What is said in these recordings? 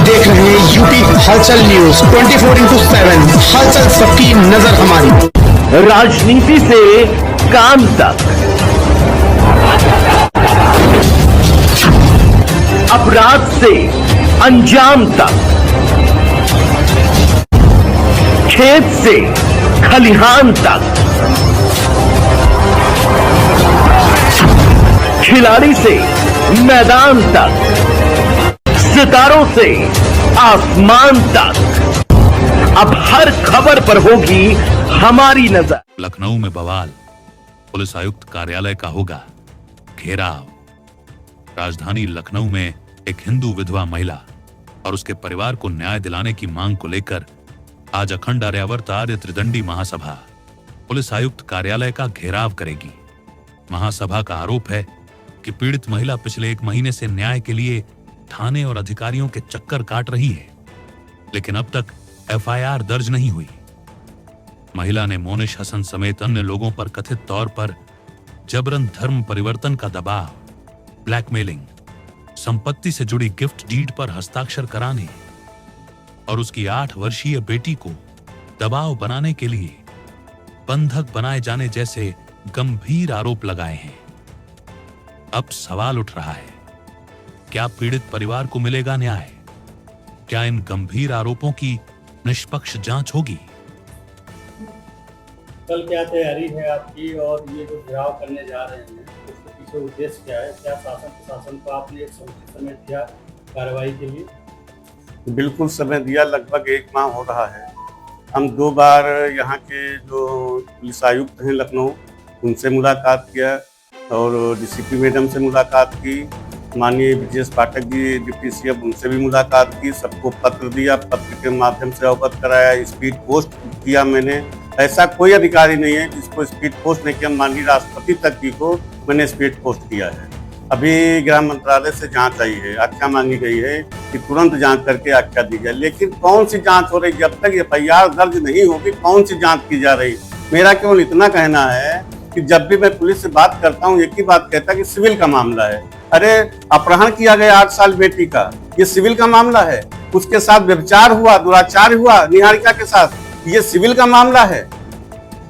देख रहे हैं यूपी हलचल न्यूज 24/7। हलचल सबकी नजर हमारी। राजनीति से काम तक, अपराध से अंजाम तक, खेत से खलिहान तक, खिलाड़ी से मैदान तक, सितारों से आसमान तक, अब हर खबर पर होगी हमारी नजर। लखनऊ में बवाल, पुलिस आयुक्त कार्यालय का होगा घेराव। राजधानी लखनऊ में एक हिंदू विधवा महिला और उसके परिवार को न्याय दिलाने की मांग को लेकर आज अखंड आर्यावर्त आर्य त्रिदंडी महासभा पुलिस आयुक्त कार्यालय का घेराव करेगी। महासभा का आरोप है कि पीड़ित महिला पिछले 1 महीने से न्याय के लिए थाने और अधिकारियों के चक्कर काट रही है, लेकिन अब तक एफआईआर दर्ज नहीं हुई। महिला ने मोनिश हसन समेत अन्य लोगों पर कथित तौर पर जबरन धर्म परिवर्तन का दबाव, ब्लैकमेलिंग, संपत्ति से जुड़ी गिफ्ट डीड पर हस्ताक्षर कराने और उसकी 8 वर्षीय बेटी को दबाव बनाने के लिए बंधक बनाए जाने जैसे गंभीर आरोप लगाए हैं। अब सवाल उठ रहा है, क्या पीड़ित परिवार को मिलेगा न्याय? क्या इन गंभीर आरोपों की निष्पक्ष जांच होगी? कल क्या तैयारी है आपकी और ये जो घेराव करने जा रहे हैं उसके पीछे उद्देश्य क्या है? क्या शासन प्रशासन को आपने एक समुचित समय दिया कार्रवाई के लिए? बिल्कुल समय दिया, लगभग 1 माह हो रहा है। हम 2 बार यहाँ के जो पुलिस आयुक्त हैं लखनऊ, उनसे मुलाकात किया और डीसीपी मैडम से मुलाकात की, माननीय ब्रजेश पाठक जी डिप्टी सीएम, उनसे भी मुलाकात की, सबको पत्र दिया, पत्र के माध्यम से अवगत कराया, स्पीड पोस्ट किया मैंने। ऐसा कोई अधिकारी नहीं है जिसको स्पीड पोस्ट नहीं किया। माननीय राष्ट्रपति तक जी को मैंने स्पीड पोस्ट किया है। अभी गृह मंत्रालय से जांच आई है, आख्या मांगी गई है कि तुरंत जांच करके आख्या दी जाए, लेकिन कौन सी जांच हो रही? जब तक एफआईआर दर्ज नहीं होगी कौन सी जांच की जा रही? मेरा केवल इतना कहना है कि जब भी मैं पुलिस से बात करता हूँ एक ही बात कहता कि सिविल का मामला है। अरे अपहरण किया गया 8 साल बेटी का, ये सिविल का मामला है। उसके साथ व्यभिचार हुआ, दुराचार हुआ निहारिका के साथ, ये सिविल का मामला है।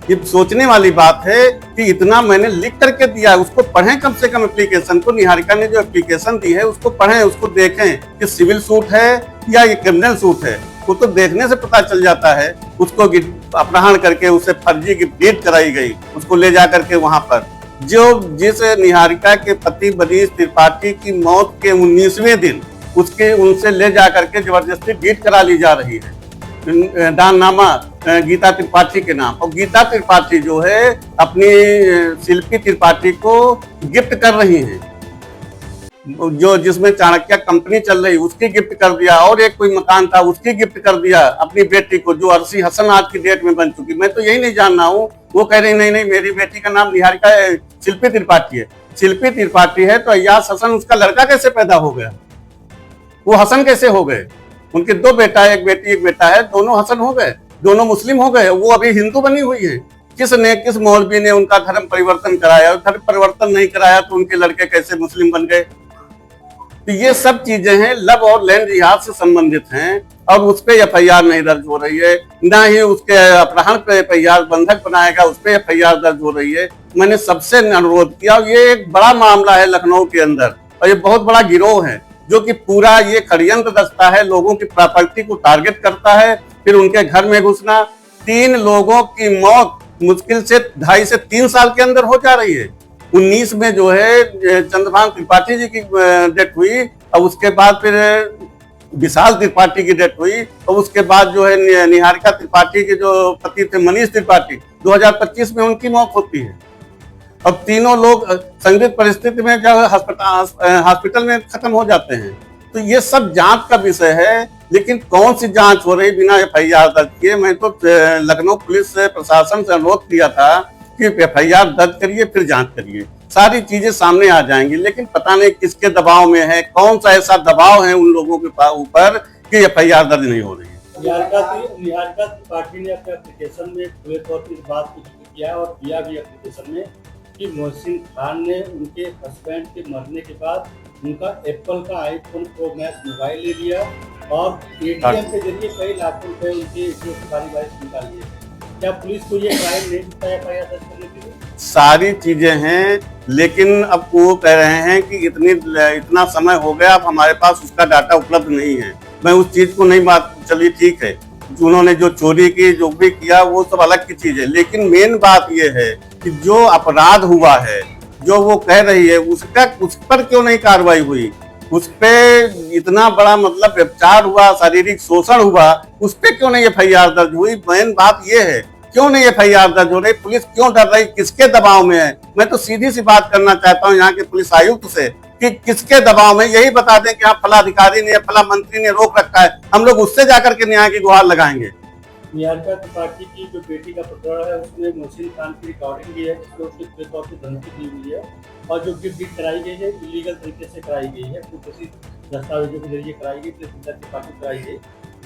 ये सोचने वाली बात है कि इतना मैंने लिख करके दिया है, उसको पढ़ें कम से कम एप्लीकेशन को। निहारिका ने जो एप्लीकेशन दी है उसको पढ़ें, उसको देखें कि सिविल सूट है या ये क्रिमिनल सूट है। वो तो देखने से पता चल जाता है। उसको अपहरण करके उसे फर्जी गिफ्ट डीड कराई गई, उसको ले जा करके वहां पर जिस निहारिका के पति मनीष त्रिपाठी की मौत के 19वें दिन उनसे ले जा करके जबरदस्ती डीड करा ली जा रही है, दाननामा गीता त्रिपाठी के नाम। और गीता त्रिपाठी जो है अपनी शिल्पी त्रिपाठी को गिफ्ट कर रही है, जो जिसमें चाणक्य कंपनी चल रही उसकी गिफ्ट कर दिया, और एक कोई मकान था उसकी गिफ्ट कर दिया अपनी बेटी को, जो अर्शी हसन आज की डेट में बन चुकी। मैं तो यही नहीं जान रहा हूँ। वो कह रही नहीं मेरी बेटी का नाम निहारिका शिल्पी त्रिपाठी है। शिल्पी त्रिपाठी है तो अय्याज हसन उसका लड़का कैसे पैदा हो गया? वो हसन कैसे हो गए? उनके 2 बेटा है, एक बेटी एक बेटा है, दोनों हसन हो गए, दोनों मुस्लिम हो गए। वो अभी हिंदू बनी हुई है। किस मौलवी ने उनका धर्म परिवर्तन कराया? धर्म परिवर्तन नहीं कराया तो उनके लड़के कैसे मुस्लिम बन गए? तो ये सब चीजें हैं, लव और लैंड जिहाद से संबंधित हैं, और उस पर एफआईआर नहीं दर्ज हो रही है। ना ही उसके अपहरण पे एफआईआर, बंधक बनाएगा उस पर एफआईआर दर्ज हो रही है। मैंने सबसे अनुरोध किया, ये एक बड़ा मामला है लखनऊ के अंदर और ये बहुत बड़ा गिरोह है जो कि पूरा ये षड्यंत्र रचता है, लोगों की प्रॉपर्टी को टारगेट करता है, फिर उनके घर में घुसना। 3 लोगों की मौत मुश्किल से 2.5 से 3 साल के अंदर हो जा रही है। 19 में जो है चंद्रभान त्रिपाठी जी की डेथ हुई, और उसके बाद फिर विशाल त्रिपाठी की डेथ हुई, और उसके बाद जो है निहारिका त्रिपाठी के जो पति थे मनीष त्रिपाठी, 2025 में उनकी मौत होती है। अब तीनों लोग संदिग्ध परिस्थिति में जब हॉस्पिटल में खत्म हो जाते हैं। तो ये सब जांच का विषय है, लेकिन कौन सी जांच हो रही बिना एफआईआर दर्ज किए? मैं तो लखनऊ पुलिस से प्रशासन से अनुरोध किया था कि एफआईआर दर्ज करिए फिर जांच करिए, सारी चीजें सामने आ जाएंगी। लेकिन पता नहीं किसके दबाव में है, कौन सा ऐसा दबाव है उन लोगों के ऊपर कि एफआईआर दर्ज नहीं हो रही है। निहारिका त्रिपाठी ने अपने एप्लीकेशन में खुले तौर पर इस बात को जिक्र किया और किया भी एप्लीकेशन में कि मोहसिन खान ने उनके हस्बैंड के मरने के बाद उनका एप्पल का iPhone Pro Max मोबाइल ले लिया और एटीएम के जरिए कई लाखों रुपए उनके जो बारी निकाल लिए। क्या पुलिस को ये क्राइम नहीं दिखता है FIR दर्ज करने के लिए? सारी चीजें हैं, लेकिन अब वो कह रहे हैं कि इतना समय हो गया, अब हमारे पास उसका डाटा उपलब्ध नहीं है। मैं उस चीज को नहीं बात, चलिए ठीक है, उन्होंने जो चोरी की, जो भी किया, वो सब अलग की चीज है, लेकिन मेन बात ये है कि जो अपराध हुआ है, जो वो कह रही है, उस पर क्यों नहीं कार्रवाई हुई? उस पे इतना बड़ा मतलब व्यभिचार हुआ, शारीरिक शोषण हुआ, उस पे क्यों नहीं FIR दर्ज हुई? मेन बात ये है, क्यों नहीं FIR दर्ज हो रही? पुलिस क्यों डर रही? किसके दबाव में है? मैं तो सीधी सी बात करना चाहता हूँ यहाँ के पुलिस आयुक्त से कि किसके दबाव में, यही बता दें कि हाँ फला अधिकारी ने, फला मंत्री ने रोक रखा है, हम लोग उससे जाकर के न्याय की गुहार लगाएंगे। प्रियंका त्रिपाठी की जो बेटी का प्रकरण है, उसमें मोहसिन खान की रिकॉर्डिंग भी है, जिसमें उसके प्रेस तौर पर धमकी दी हुई है, और जो गिफ्ट डीड कराई गई है इलीगल तरीके से कराई गई है, कुछ किसी दस्तावेजों के जरिए कराई गई, गीता त्रिपाठी कराई गई।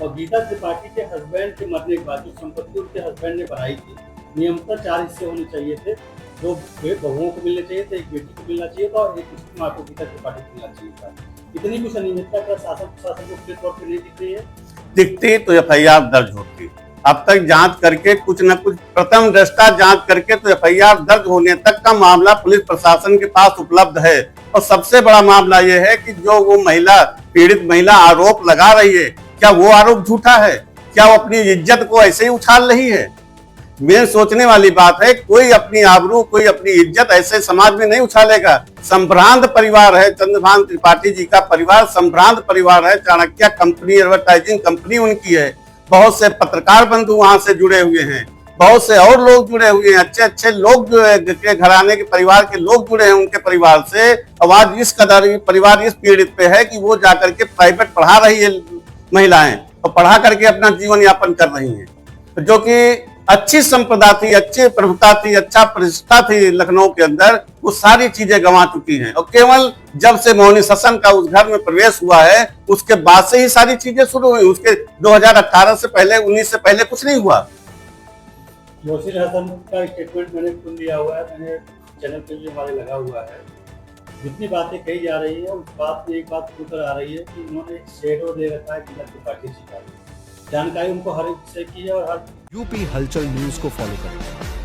और गीता त्रिपाठी के हस्बैंड के मरने के बाद जो संपत्ति उनके हस्बैंड ने बनाई थी, नियमतः 4 हिस्से होने चाहिए थे। 2 बहुओं को मिलने चाहिए थे, एक बेटी को मिलना चाहिए था, और एक उसकी माँ को गीता त्रिपाठी को मिलना चाहिए था। इतनी कुछ अनियमितता का शासन प्रशासन को प्रेस तौर पर नहीं दिख रही है? दिखती तो FIR दर्ज होती। अब तक जांच करके कुछ न कुछ, प्रथम दृष्टा जांच करके तो FIR दर्ज होने तक का मामला पुलिस प्रशासन के पास उपलब्ध है। और सबसे बड़ा मामला यह है कि जो वो महिला, पीड़ित महिला आरोप लगा रही है, क्या वो आरोप झूठा है? क्या वो अपनी इज्जत को ऐसे ही उछाल रही है? मेन सोचने वाली बात है, कोई अपनी आबरू, कोई अपनी इज्जत ऐसे समाज में नहीं उछालेगा। संभ्रांत परिवार है, चंद्रभान त्रिपाठी जी का परिवार संभ्रांत परिवार है। चाणक्य कंपनी, एडवर्टाइजिंग कंपनी उनकी है। बहुत से पत्रकार बंधु वहां से जुड़े हुए हैं, बहुत से और लोग जुड़े हुए हैं, अच्छे अच्छे लोग के घराने के परिवार के लोग जुड़े हैं उनके परिवार से। आवाज इस कदर परिवार इस पीड़ित पे है कि वो जाकर के प्राइवेट पढ़ा रही है महिलाएं, और पढ़ा करके अपना जीवन यापन कर रही हैं, जो कि अच्छी संपदा थी, अच्छी प्रभुता थी, अच्छा प्रतिष्ठा थी लखनऊ के अंदर, वो सारी चीजें गंवा चुकी हैं। और केवल जब से मौनी ससन का उस घर में प्रवेश हुआ है, उसके बाद से ही सारी चीजें शुरू हुई। उसके 2018 से पहले, 19 से पहले कुछ नहीं हुआ। मोहसिन हसन का स्टेटमेंट मैंने सुन लिया हुआ है, मैंने चैनल पे भी हमारे लगा हुआ है। जितनी बातें कही जा रही है, उस बात में एक बात खुलकर आ रही है कि उन्होंने शेडो दे रखा है गीता त्रिपाठी जी का। जानकारी उनको हर एक विषय की है, और हर यूपी हलचल न्यूज को फॉलो करें।